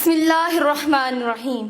بسم اللہ الرحمن الرحیم۔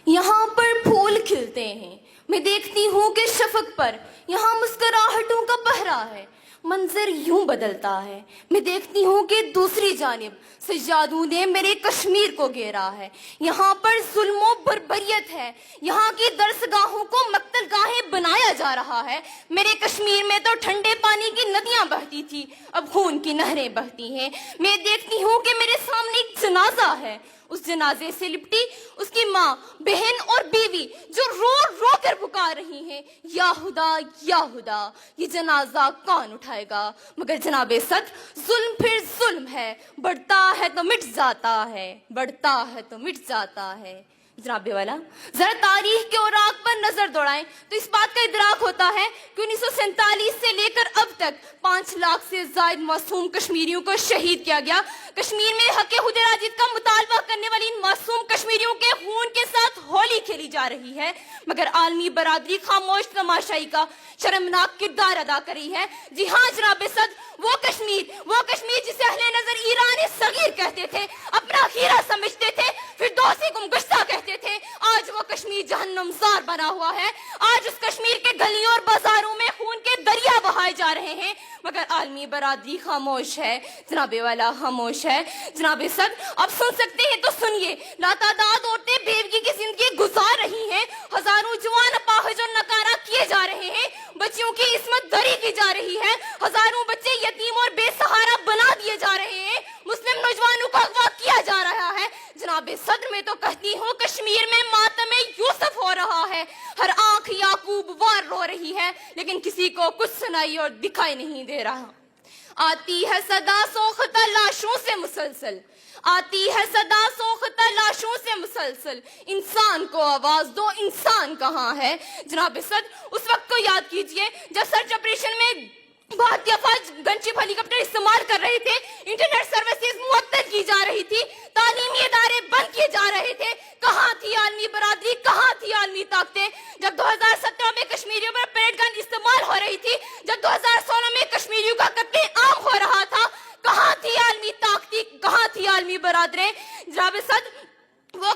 یہاں پر پھول کھلتے ہیں، میں دیکھتی ہوں کہ شفق پر یہاں مسکراہٹوں کا پہرا ہے، منظر یوں بدلتا ہے۔ میں دیکھتی ہوں کہ دوسری جانب سجادوں نے میرے کشمیر کو گھیرا ہے، یہاں پر ظلم و بربریت ہے، یہاں کی درسگاہوں کو مقتل گاہیں بنایا جا رہا ہے۔ میرے کشمیر میں تو ٹھنڈے پانی کی ندیاں بہتی تھی، اب خون کی نہریں بہتی ہیں۔ میں دیکھتی ہوں کہ میرے سامنے ایک جنازہ ہے، اس جنازے سے لپٹی اس کی ماں، بہن اور بیوی جو رو رو کر پکار رہی ہیں، یا خدا یا خدا، یہ جنازہ کون اٹھائے گا؟ مگر جناب صدر، ظلم پھر ظلم ہے، بڑھتا ہے تو مٹ جاتا ہے، بڑھتا ہے تو مٹ جاتا ہے۔ جناب والا، ذرا تاریخ کے اوراق پر نظر دوڑائیں تو اس بات کا ادراک ہوتا ہے کہ 1947 سے لے کر اب تک 5 لاکھ سے زائد معصوم کشمیریوں کو شہید کیا گیا۔ کشمیر میں حق خود ارادیت کا مطالبہ کرنے والی ان معصوم کشمیریوں کے خون کے ساتھ ہولی کھیلی جا رہی ہے، مگر عالمی برادری خاموش تماشائی کا شرمناک کردار ادا کر رہی ہے۔ جی ہاں جناب صدر، وہ کشمیر جسے اہل نظر ایران صغیر کہتے تھے، اپنا خیرہ سمجھتے تھے، پھر دوسری گم گشتہ کہتے تھے، آج وہ کشمیر جہنم زار بنا ہوا ہے۔ آج اس کشمیر کے گلیوں اور بازاروں میں خون کے دریا بہائے جا رہے ہیں، مگر عالمی برادری خاموش ہے۔ جناب والا خاموش ہے۔ جناب صدر، آپ سن سکتے ہیں تو سنیے، لاتعداد عورتیں بیوگی کی زندگی گزار رہی ہیں، ہزاروں جوان اپاہج اور نکارہ کیے جا رہے ہیں، بچیوں کی عصمت دری کی جا رہی ہے، ہزاروں بچے یتیم اور بے سہارا بنا دیے جا رہے ہیں، مسلم نوجوانوں کو اغوا کیا جا رہا ہے۔ جناب صدر، میں تو کہتی ہوں کشمیر میں ماتم یوسف ہو رہا ہے، ہر آنکھ یعقوب وار رو رہی ہے، لیکن کسی کو کچھ سنائی اور دکھائی نہیں دے رہا۔ آتی ہے صدا سوختہ لاشوں سے مسلسل، آتی ہے صدا سوختہ لاشوں سے مسلسل، انسان کو آواز دو، انسان کہاں ہے؟ جناب صدر، اس وقت کو یاد کیجئے جب سرچ آپریشن میں بھارتی افواج گن شپ ہیلی کاپٹر استعمال کر رہے تھے، انٹرنیٹ سروسز معطل کی جا رہی تھی، تعلیمی ادارے بند کیے جا رہے تھے، کہاں تھی عالمی برادری، کہاں تھی عالمی طاقتیں؟ جب 2017 میں کشمیریوں پر پیڈ گن استعمال ہو رہی تھی، جب 2016 میں کشمیریوں کا قتل عام ہو رہا تھا، کہاں تھی عالمی طاقتیں، کہاں تھی عالمی برادریں؟ جناب صدر، وہ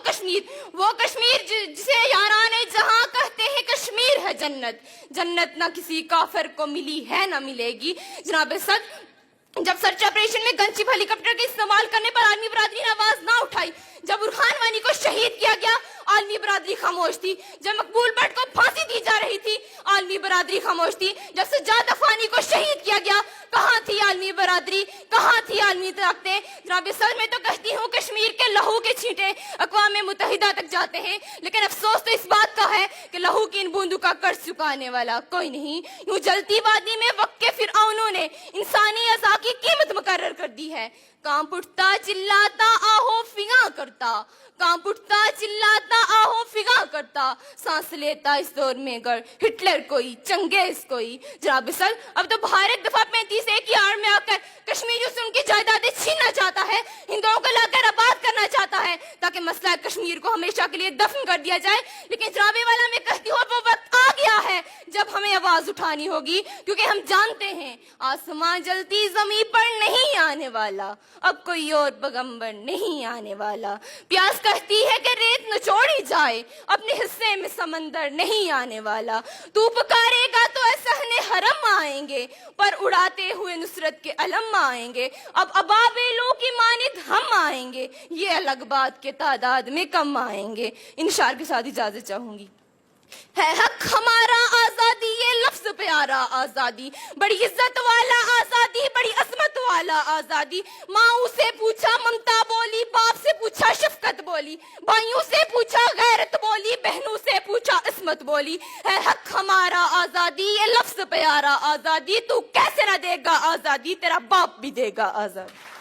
کشمیر جسے یاران جہاں کہتے ہیں کشمیر ہے جنت، جنت نہ کسی کافر کو ملی ہے نہ ملے گی۔ جناب صدر، جب سرچ آپریشن میں گن شپ ہیلی کاپٹر کے استعمال کرنے پر عالمی برادری نے آواز نہ اٹھائی، جب برہان وانی کو شہید کیا گیا، عالمی برادری خاموش تھی، جب مقبول بٹ کو پھانسی دی جا رہی تھی، عالمی برادری خاموش تھی، جب سجاد افغانی کو شہید کیا گیا، کہاں تھی عالمی برادری، کہاں تھی عالمی طاقتیں؟ جناب صدر، میں تو کہتی ہوں کشمیر کے لہو کے چھینٹے اقوام متحدہ تک جاتے ہیں، لیکن افسوس تو اس بات کا ہے کہ لہو کی ان بوندوں کا قرض چکانے والا کوئی نہیں۔ یوں جلتی وادی میں وقت کے فرعونوں نے انسانی اعضاء کی قیمت مقرر کر دی ہے۔ کانپ اٹھتا چلاتا آہو فغاں کرتا، کانپ اٹھتا چلاتا آہو فغاں کرتا، سانس لیتا اس دور میں گر ہٹلر کوئی، چنگیز کوئی۔ جناب صدر، اب تو بھارت دفعہ 35A کی آڑ میں آ کر کشمیریوں سے ان کی جائیدادیں چھیننا چاہتا ہے، ہندوؤں کو لا کر آباد کرنا چاہتا ہے تاکہ مسئلہ کشمیر کو ہمیشہ کے لیے دفن کر دیا جائے۔ لیکن جناب والا، میں کہتی ہوں وہ وقت آ گیا ہے جب ہمیں آواز اٹھانی ہوگی، کیونکہ ہم جانتے ہیں آسمان جلتی زمین پر نہیں آنے والا، اب کوئی اور پیغمبر نہیں آنے والا۔ پیاس کہتی ہے کہ ریت نچوڑی جائے، اپنے حصے میں سمندر نہیں آنے والا۔ تو پکارے گا تو اے صحن حرم آئیں گے، پر اڑاتے ہوئے نصرت کے علم آئیں گے، اب ابابیلوں کی مانند ہم آئیں گے، یہ الگ بات کے تعداد میں کم آئیں گے۔ ان اشعار کے ساتھ اجازت چاہوں گی۔ ہے حق ہمارا آزادی، یہ لفظ پیارا آزادی، بڑی عزت والا آزادی، بڑی عظمت والا آزادی۔ ماں سے پوچھا ممتا بولی، باپ سے پوچھا شفقت بولی، بھائیوں سے پوچھا غیرت بولی، بہنوں سے پوچھا عصمت بولی۔ ہے حق ہمارا آزادی، یہ لفظ پیارا آزادی، تو کیسے نہ دے گا آزادی، تیرا باپ بھی دے گا آزادی۔